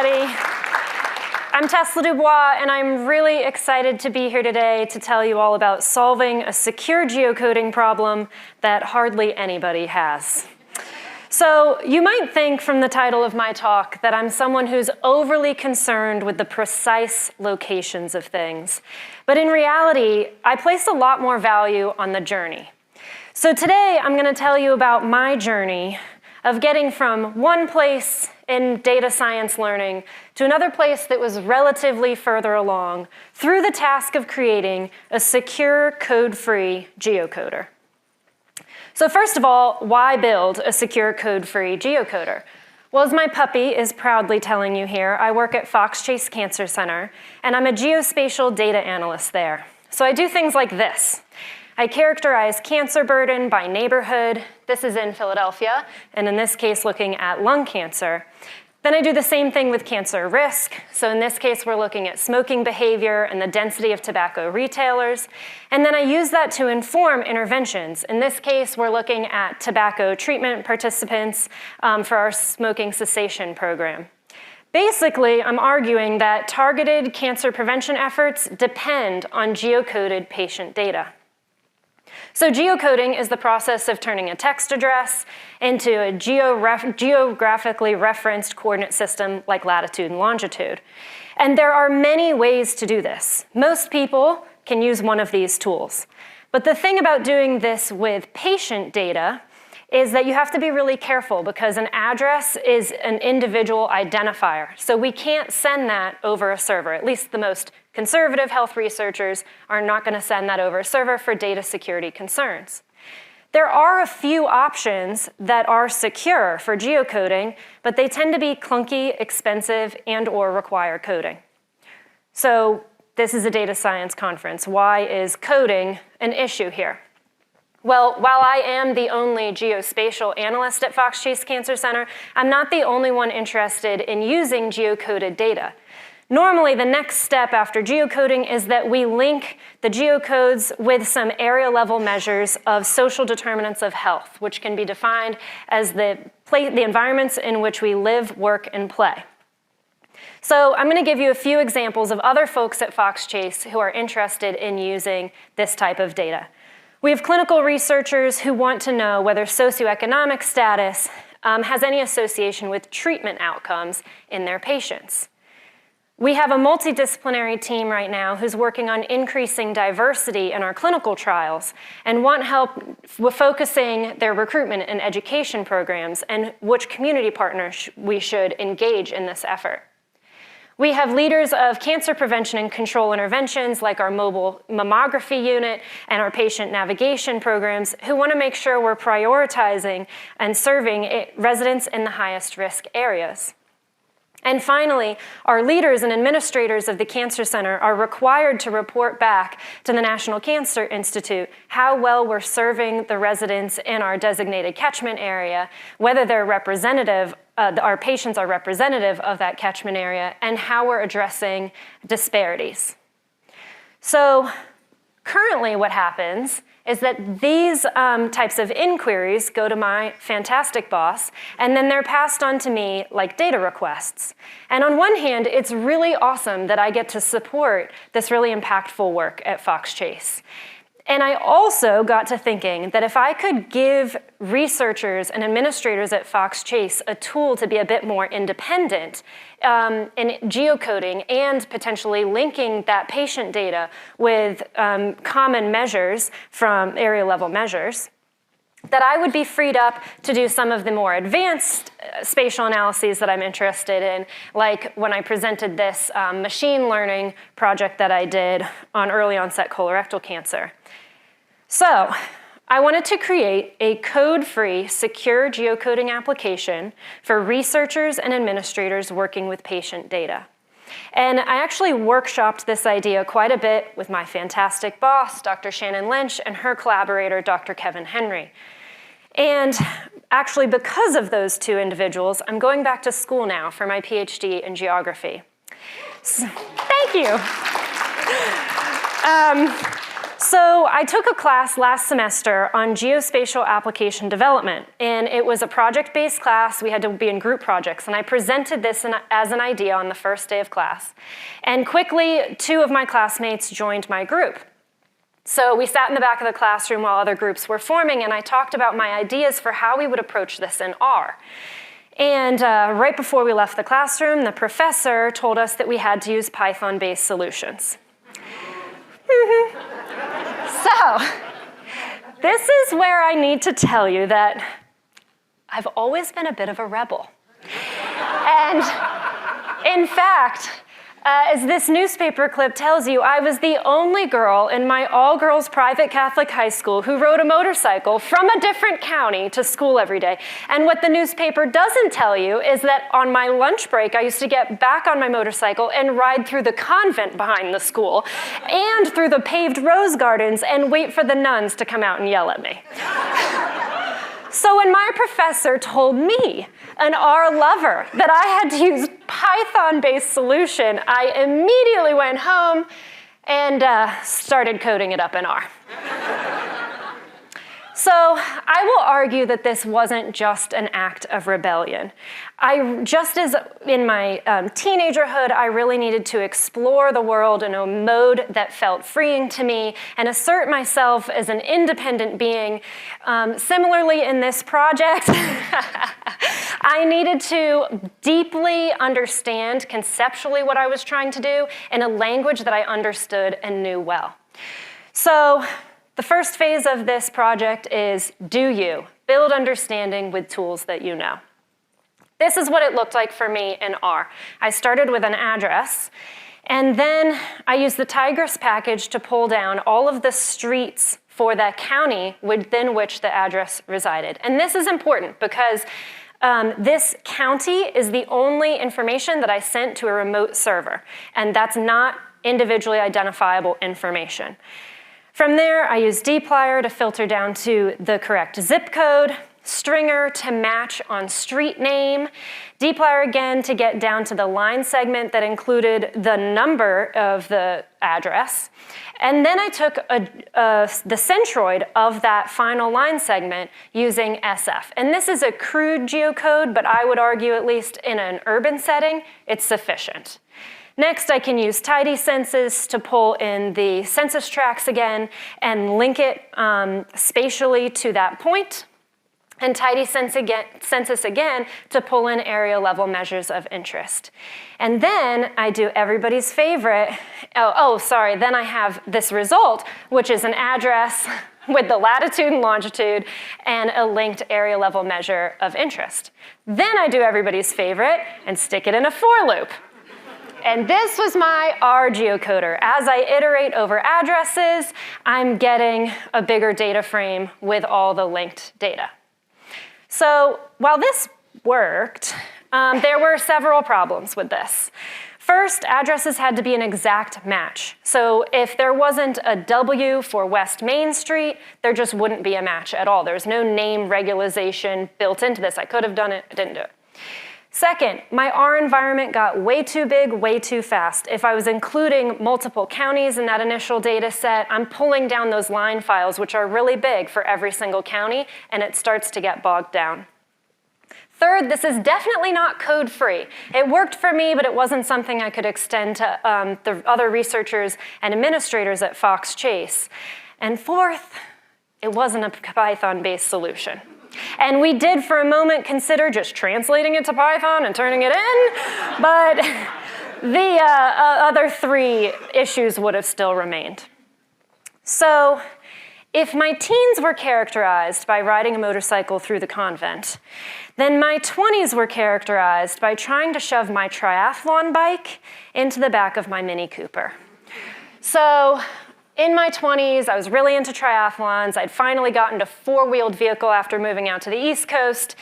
everybody. I'm Tesla DuBois, and I'm really excited to be here today to tell you all about solving a secure geocoding problem that hardly anybody has. So you might think from the title of my talk that I'm someone who's overly concerned with the precise locations of things. But in reality, I place a lot more value on the journey. So today, I'm going to tell you about my journey of getting from one place in data science learning to another place that was relatively further along through the task of creating a secure, code-free geocoder. So first of all, why build a secure, code-free geocoder? Well, as my puppy is proudly telling you here, I work at Fox Chase Cancer Center, and I'm a geospatial data analyst there. So I do things like this. I characterize cancer burden by neighborhood. This is in Philadelphia, and in this case, looking at lung cancer. Then I do the same thing with cancer risk. So in this case, we're looking at smoking behavior and the density of tobacco retailers. And then I use that to inform interventions. In this case, we're looking at tobacco treatment participants for our smoking cessation program. Basically, I'm arguing that targeted cancer prevention efforts depend on geocoded patient data. So geocoding is the process of turning a text address into a geographically referenced coordinate system like latitude and longitude. And there are many ways to do this. Most people can use one of these tools. But the thing about doing this with patient data is that you have to be really careful because an address is an individual identifier. So we can't send that over a server. At least the most conservative health researchers are not going to send that over a server for data security concerns. There are a few options that are secure for geocoding, but they tend to be clunky, expensive, and/or require coding. So this is a data science conference. Why is coding an issue here? Well, while I am the only geospatial analyst at Fox Chase Cancer Center, I'm not the only one interested in using geocoded data. Normally, the next step after geocoding is that we link the geocodes with some area-level measures of social determinants of health, which can be defined as the environments in which we live, work, and play. So I'm going to give you a few examples of other folks at Fox Chase who are interested in using this type of data. We have clinical researchers who want to know whether socioeconomic status has any association with treatment outcomes in their patients. We have a multidisciplinary team right now who's working on increasing diversity in our clinical trials and want help with focusing their recruitment and education programs and which community partners we should engage in this effort. We have leaders of cancer prevention and control interventions like our mobile mammography unit and our patient navigation programs who want to make sure we're prioritizing and serving residents in the highest risk areas. And finally, our leaders and administrators of the Cancer Center are required to report back to the National Cancer Institute how well we're serving the residents in our designated catchment area, whether they're representative, our patients are representative of that catchment area, and how we're addressing disparities. So currently what happens is that these types of inquiries go to my fantastic boss, and then they're passed on to me like data requests. And on one hand, it's really awesome that I get to support this really impactful work at Fox Chase. And I also got to thinking that if I could give researchers and administrators at Fox Chase a tool to be a bit more independent in geocoding and potentially linking that patient data with common measures from area-level measures, that I would be freed up to do some of the more advanced spatial analyses that I'm interested in, like when I presented this machine learning project that I did on early onset colorectal cancer. So I wanted to create a code-free, secure geocoding application for researchers and administrators working with patient data. And I actually workshopped this idea quite a bit with my fantastic boss, Dr. Shannon Lynch, and her collaborator, Dr. Kevin Henry. And actually, because of those two individuals, I'm going back to school now for my PhD in geography. Thank you. So I took a class last semester on geospatial application development, and it was a project-based class. We had to be in group projects, and I presented this as an idea on the first day of class. And quickly, 2 of my classmates joined my group. So we sat in the back of the classroom while other groups were forming, and I talked about my ideas for how we would approach this in R. And right before we left the classroom, the professor told us that we had to use Python-based solutions. So, this is where I need to tell you that I've always been a bit of a rebel. And in fact, as this newspaper clip tells you, I was the only girl in my all-girls private Catholic high school who rode a motorcycle from a different county to school every day. And what the newspaper doesn't tell you is that on my lunch break, I used to get back on my motorcycle and ride through the convent behind the school and through the paved rose gardens and wait for the nuns to come out and yell at me. So when my professor told me, an R lover, that I had to use Python-based solution, I immediately went home and started coding it up in R. So I will argue that this wasn't just an act of rebellion. Just as in my teenagerhood, I really needed to explore the world in a mode that felt freeing to me and assert myself as an independent being. Similarly, in this project, I needed to deeply understand conceptually what I was trying to do in a language that I understood and knew well. So the first phase of this project is do you, build understanding with tools that you know. This is what it looked like for me in R. I started with an address, and then I used the Tigris package to pull down all of the streets for that county within which the address resided. And this is important because this county is the only information that I sent to a remote server, and that's not individually identifiable information. From there, I used dplyr to filter down to the correct zip code, stringer to match on street name, dplyr again to get down to the line segment that included the number of the address. And then I took the centroid of that final line segment using SF. And this is a crude geocode, but I would argue, at least in an urban setting, it's sufficient. Next, I can use tidy census to pull in the census tracts again and link it spatially to that point, and tidy census again to pull in area level measures of interest. And then I do everybody's favorite, then I have this result, which is an address with the latitude and longitude and a linked area level measure of interest. Then I do everybody's favorite and stick it in a for loop. And this was my R geocoder. As I iterate over addresses, I'm getting a bigger data frame with all the linked data. So while this worked, there were several problems with this. First, addresses had to be an exact match. So if there wasn't a W for West Main Street, there just wouldn't be a match at all. There's no name regularization built into this. I could have done it, I didn't do it. Second, my R environment got way too big, way too fast. If I was including multiple counties in that initial data set, I'm pulling down those line files, which are really big for every single county, and it starts to get bogged down. Third, this is definitely not code-free. It worked for me, but it wasn't something I could extend to the other researchers and administrators at Fox Chase. And fourth, it wasn't a Python-based solution. And we did, for a moment, consider just translating it to Python and turning it in, but the other 3 issues would have still remained. So if my teens were characterized by riding a motorcycle through the convent, then my 20s were characterized by trying to shove my triathlon bike into the back of my Mini Cooper. So in my 20s, I was really into triathlons. I'd finally gotten a 4-wheeled vehicle after moving out to the East Coast.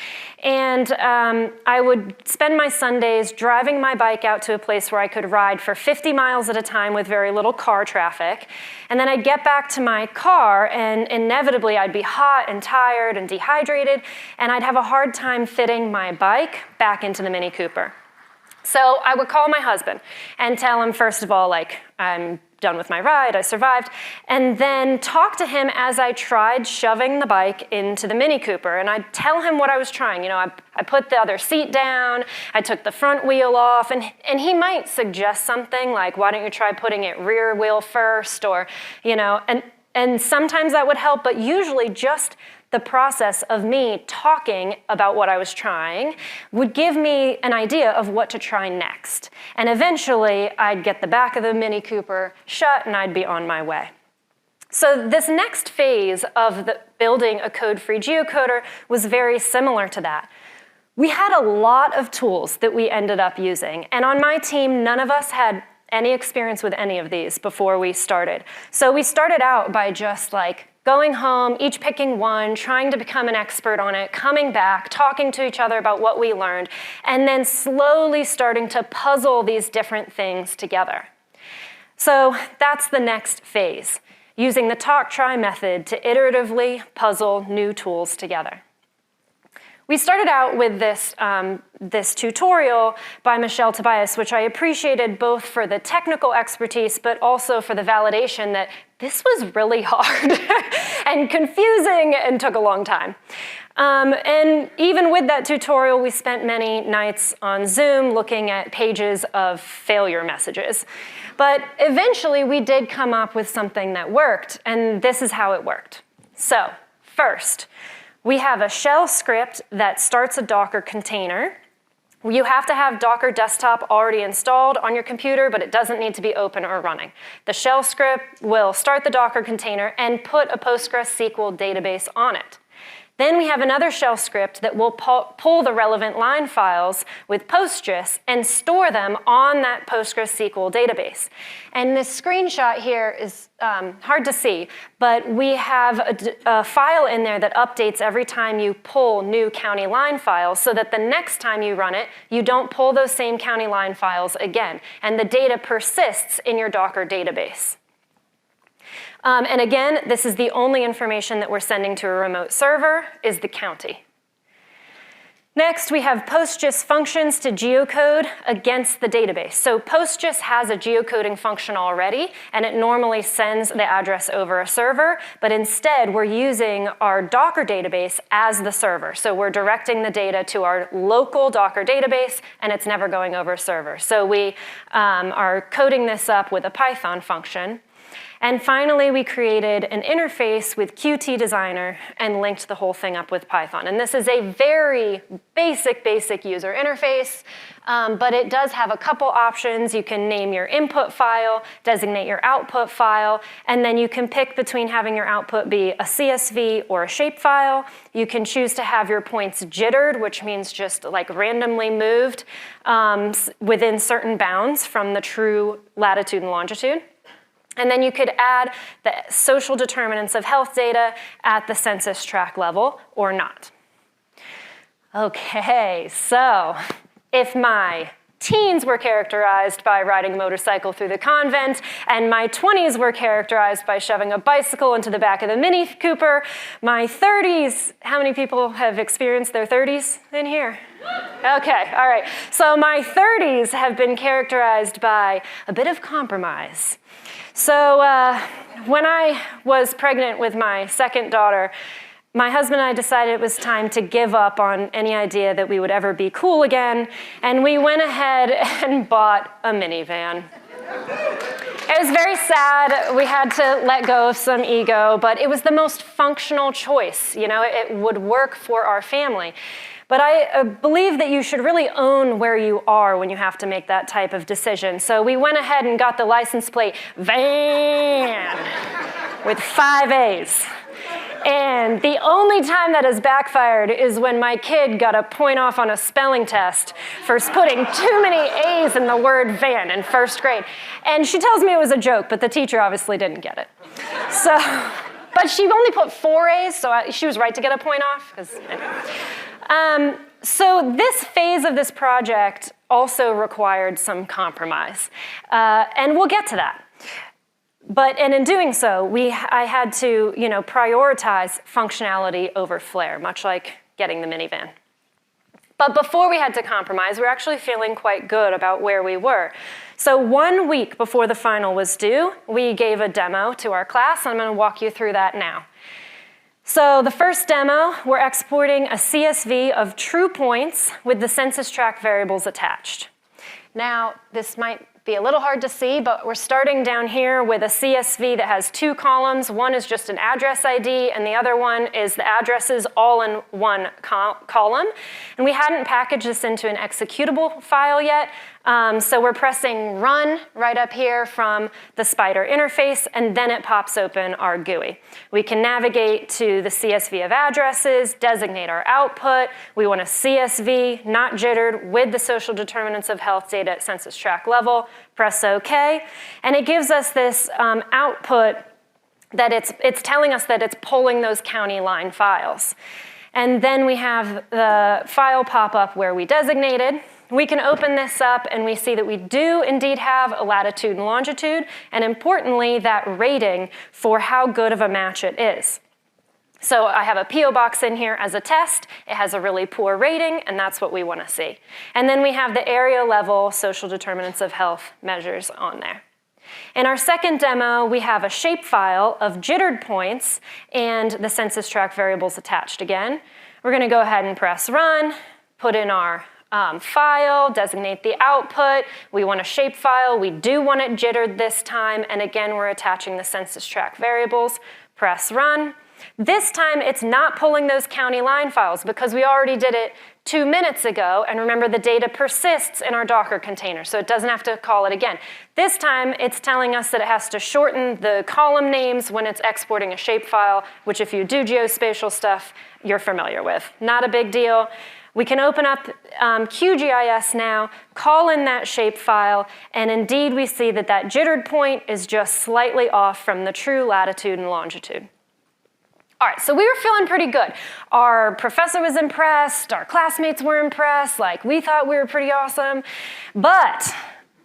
And I would spend my Sundays driving my bike out to a place where I could ride for 50 miles at a time with very little car traffic. And then I'd get back to my car, and inevitably I'd be hot and tired and dehydrated, and I'd have a hard time fitting my bike back into the Mini Cooper. So I would call my husband and tell him, first of all, like, I'm done with my ride, I survived, and then talk to him as I tried shoving the bike into the Mini Cooper. And I'd tell him what I was trying. You know, I put the other seat down, I took the front wheel off, and he might suggest something like, why don't you try putting it rear wheel first, or, you know, and sometimes that would help, but usually just the process of me talking about what I was trying would give me an idea of what to try next. And eventually, I'd get the back of the Mini Cooper shut and I'd be on my way. So this next phase of building a code-free geocoder was very similar to that. We had a lot of tools that we ended up using, and on my team, none of us had any experience with any of these before we started. So we started out by just like going home, each picking one, trying to become an expert on it, coming back, talking to each other about what we learned, and then slowly starting to puzzle these different things together. So that's the next phase, using the talk-try method to iteratively puzzle new tools together. We started out with this tutorial by Michelle Tobias, which I appreciated both for the technical expertise, but also for the validation that this was really hard and confusing and took a long time. And even with that tutorial, we spent many nights on Zoom looking at pages of failure messages. But eventually, we did come up with something that worked, and this is how it worked. So, first, we have a shell script that starts a Docker container. You have to have Docker Desktop already installed on your computer, but it doesn't need to be open or running. The shell script will start the Docker container and put a PostgreSQL database on it. Then we have another shell script that will pull the relevant line files with PostGIS and store them on that PostgreSQL database. And this screenshot here is hard to see, but we have a file in there that updates every time you pull new county line files so that the next time you run it, you don't pull those same county line files again. And the data persists in your Docker database. And again, this is the only information that we're sending to a remote server is the county. Next, we have PostGIS functions to geocode against the database. So PostGIS has a geocoding function already, and it normally sends the address over a server, but instead we're using our Docker database as the server. So we're directing the data to our local Docker database, and it's never going over a server. So we are coding this up with a Python function. And finally, we created an interface with Qt Designer and linked the whole thing up with Python. And this is a very basic user interface, but it does have a couple options. You can name your input file, designate your output file, and then you can pick between having your output be a CSV or a shapefile. You can choose to have your points jittered, which means just like randomly moved within certain bounds from the true latitude and longitude. And then you could add the social determinants of health data at the census tract level or not. Okay, so if my teens were characterized by riding a motorcycle through the convent, and my 20s were characterized by shoving a bicycle into the back of the Mini Cooper, my 30s, how many people have experienced their 30s in here? Okay, all right. So my 30s have been characterized by a bit of compromise. So when I was pregnant with my second daughter, my husband and I decided it was time to give up on any idea that we would ever be cool again, and we went ahead and bought a minivan. It was very sad. We had to let go of some ego, but it was the most functional choice. You know, it would work for our family. But I believe that you should really own where you are when you have to make that type of decision. So we went ahead and got the license plate van with 5 A's. And the only time that has backfired is when my kid got a point off on a spelling test for putting too many A's in the word van in first grade. And she tells me it was a joke, but the teacher obviously didn't get it. So, but she only put 4 A's, so she was right to get a point off. So this phase of this project also required some compromise, and we'll get to that. And in doing so, I had to, prioritize functionality over flair, much like getting the minivan. But before we had to compromise, we were actually feeling quite good about where we were. So 1 week before the final was due, we gave a demo to our class. I'm going to walk you through that now. So the first demo, we're exporting a CSV of true points with the census tract variables attached. Now, this might be a little hard to see, but we're starting down here with a CSV that has 2 columns. One is just an address ID, and the other one is the addresses all in one column. And we hadn't packaged this into an executable file yet, so we're pressing run right up here from the Spider interface, and then it pops open our GUI. We can navigate to the CSV of addresses, designate our output. We want a CSV, not jittered, with the social determinants of health data at census tract level. Press OK, and it gives us this output that it's telling us that it's pulling those county line files. And then we have the file pop up where we designated. We can open this up and we see that we do indeed have a latitude and longitude, and importantly, that rating for how good of a match it is. So I have a PO box in here as a test. It has a really poor rating, and that's what we want to see. And then we have the area level social determinants of health measures on there. In our second demo, we have a shapefile of jittered points and the census tract variables attached again. We're going to go ahead and press run, put in our file, designate the output. We want a shapefile. We do want it jittered this time, and again, we're attaching the census tract variables. Press run. This time, it's not pulling those county line files because we already did it 2 minutes ago, and remember, the data persists in our Docker container, so it doesn't have to call it again. This time, it's telling us that it has to shorten the column names when it's exporting a shapefile, which if you do geospatial stuff, you're familiar with. Not a big deal. We can open up QGIS now, call in that shapefile, and indeed we see that that jittered point is just slightly off from the true latitude and longitude. All right, so we were feeling pretty good. Our professor was impressed, our classmates were impressed, like we thought we were pretty awesome. But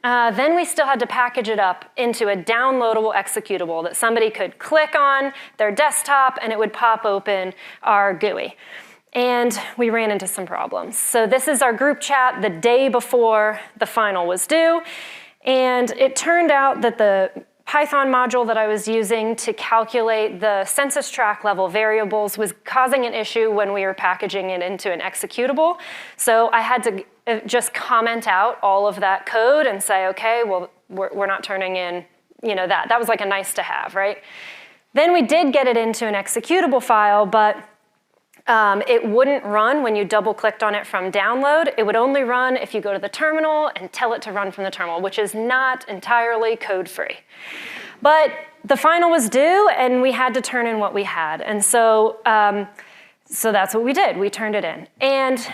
then we still had to package it up into a downloadable executable that somebody could click on their desktop and it would pop open our GUI. And we ran into some problems. So this is our group chat the day before the final was due. And it turned out that the Python module that I was using to calculate the census tract level variables was causing an issue when we were packaging it into an executable. So I had to just comment out all of that code and say, okay, well, we're not turning in, that. That was like a nice to have, right? Then we did get it into an executable file, but it wouldn't run when you double-clicked on it from download. It would only run if you go to the terminal and tell it to run from the terminal, which is not entirely code-free. But the final was due, and we had to turn in what we had. And so that's what we did. We turned it in. And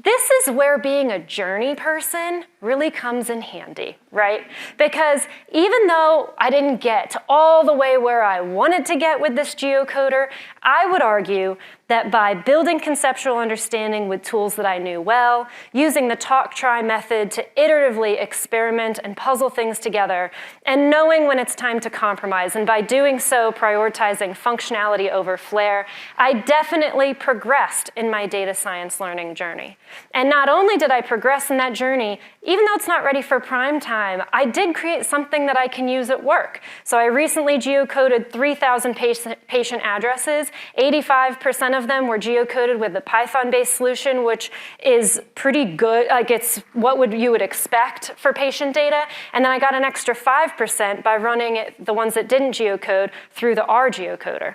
this is where being a journey person really comes in handy, right? Because even though I didn't get to all the way where I wanted to get with this geocoder, I would argue that by building conceptual understanding with tools that I knew well, using the talk-try method to iteratively experiment and puzzle things together, and knowing when it's time to compromise, and by doing so, prioritizing functionality over flair, I definitely progressed in my data science learning journey. And not only did I progress in that journey, even though it's not ready for prime time, I did create something that I can use at work. So I recently geocoded 3,000 patient addresses. 85% of them were geocoded with the Python-based solution, which is pretty good. Like it's what you would expect for patient data. And then I got an extra 5% by running the ones that didn't geocode through the R geocoder.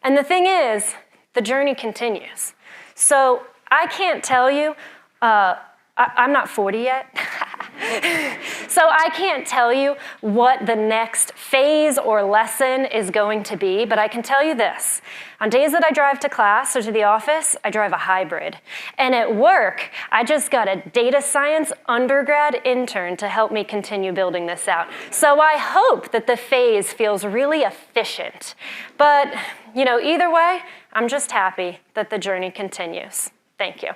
And the thing is, the journey continues. So I can't tell you, I'm not 40 yet, so I can't tell you what the next phase or lesson is going to be, but I can tell you this. On days that I drive to class or to the office, I drive a hybrid. And at work, I just got a data science undergrad intern to help me continue building this out. So I hope that the phase feels really efficient. But, either way, I'm just happy that the journey continues. Thank you.